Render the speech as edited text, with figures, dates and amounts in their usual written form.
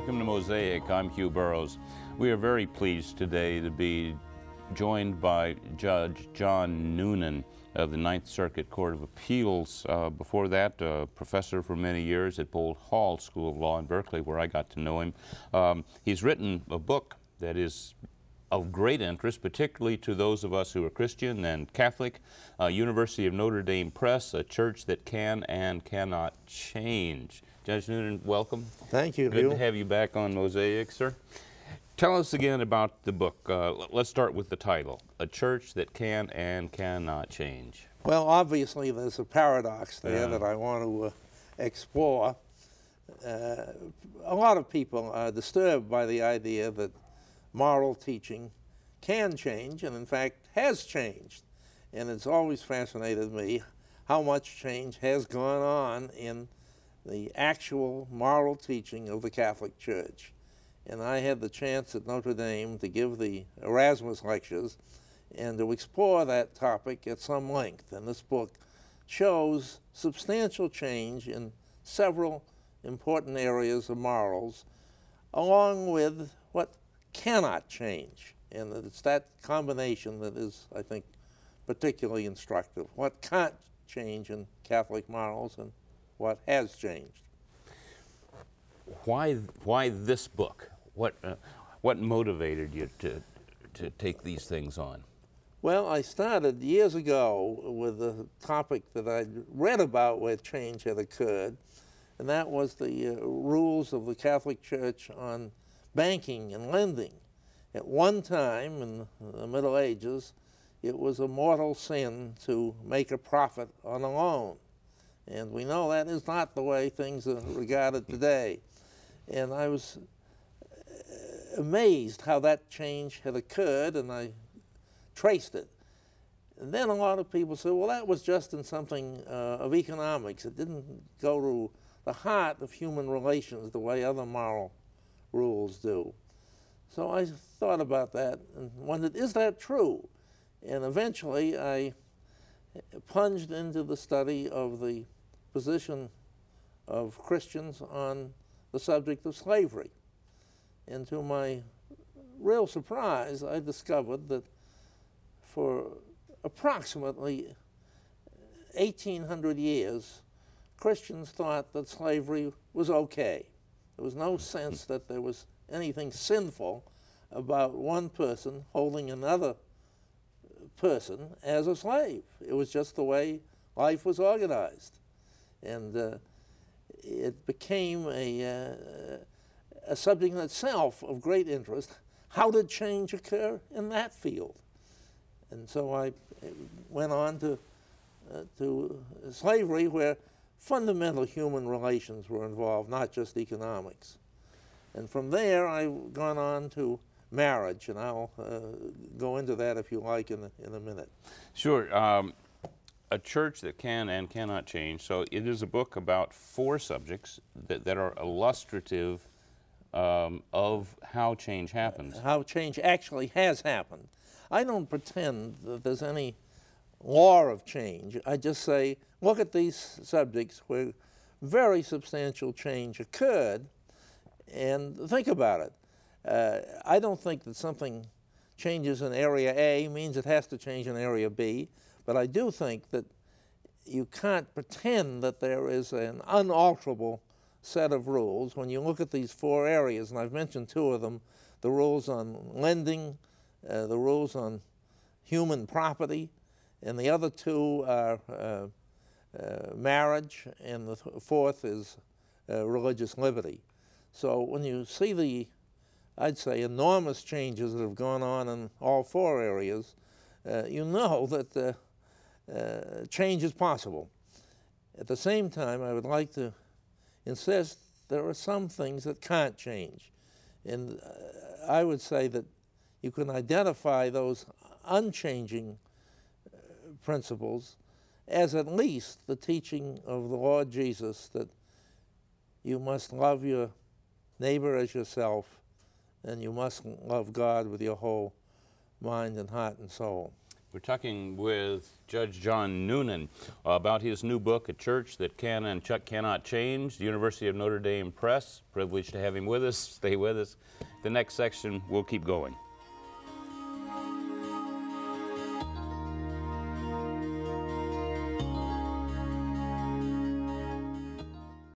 welcome to Mosaic. I'm Hugh Burrows. We are very pleased today to be joined by Judge John Noonan of the Ninth Circuit Court of Appeals. Before that, a professor for many years at Bolt Hall School of Law in Berkeley, where I got to know him. He's written a book that is of great interest, particularly to those of us who are Christian and Catholic. University of Notre Dame Press, a church that can and cannot change. Judge Noonan, welcome. Thank you, Good Hugh. to have you back on Mosaic, sir. Tell us again about the book. Let's start with the title, A Church That Can and Cannot Change. Well, obviously there's a paradox there that I want to explore. A lot of people are disturbed by the idea that moral teaching can change, and in fact has changed. And it's always fascinated me how much change has gone on in the actual moral teaching of the Catholic Church. And I had the chance at Notre Dame to give the Erasmus lectures and to explore that topic at some length. And this book shows substantial change in several important areas of morals, along with what cannot change. And it's that combination that is, I think, particularly instructive. What can't change in Catholic morals and what has changed. Why this book? What motivated you to take these things on? Well, I started years ago with a topic that I'd read about where change had occurred, and that was the rules of the Catholic Church on banking and lending. At one time in the Middle Ages, it was a mortal sin to make a profit on a loan. And we know that is not the way things are regarded today. And I was amazed how that change had occurred, and I traced it. And then a lot of people said, well, that was just in something of economics. It didn't go to the heart of human relations the way other moral rules do. So I thought about that and wondered, is that true? And eventually I plunged into the study of the position of Christians on the subject of slavery. And to my real surprise, I discovered that for approximately 1,800 years, Christians thought that slavery was okay. There was no sense that there was anything sinful about one person holding another person as a slave. It was just the way life was organized. And it became a subject in itself of great interest. How did change occur in that field? And so I went on to slavery, where fundamental human relations were involved, not just economics. And from there, I've gone on to marriage, and I'll go into that if you like in a minute. Sure. A Church That Can and Cannot Change. So it is a book about 4 subjects that are illustrative of how change happens. How change actually has happened. I don't pretend that there's any law of change. I just say, look at these subjects where very substantial change occurred and think about it. I don't think that something changes in area A means it has to change in area B, but I do think that you can't pretend that there is an unalterable set of rules. When you look at these 4 areas, and I've mentioned 2 of them, the rules on lending, the rules on human property, and the other 2 are marriage, and the 4th is religious liberty. So when you see the, I'd say, enormous changes that have gone on in all 4 areas, you know that change is possible. At the same time, I would like to insist there are some things that can't change. And I would say that you can identify those unchanging principles as at least the teaching of the Lord Jesus, that you must love your neighbor as yourself, and you must love God with your whole mind and heart and soul. We're talking with Judge John Noonan about his new book, A Church That Can and Cannot Change, the University of Notre Dame Press. Privileged to have him with us. Stay with us. The next section, we'll keep going.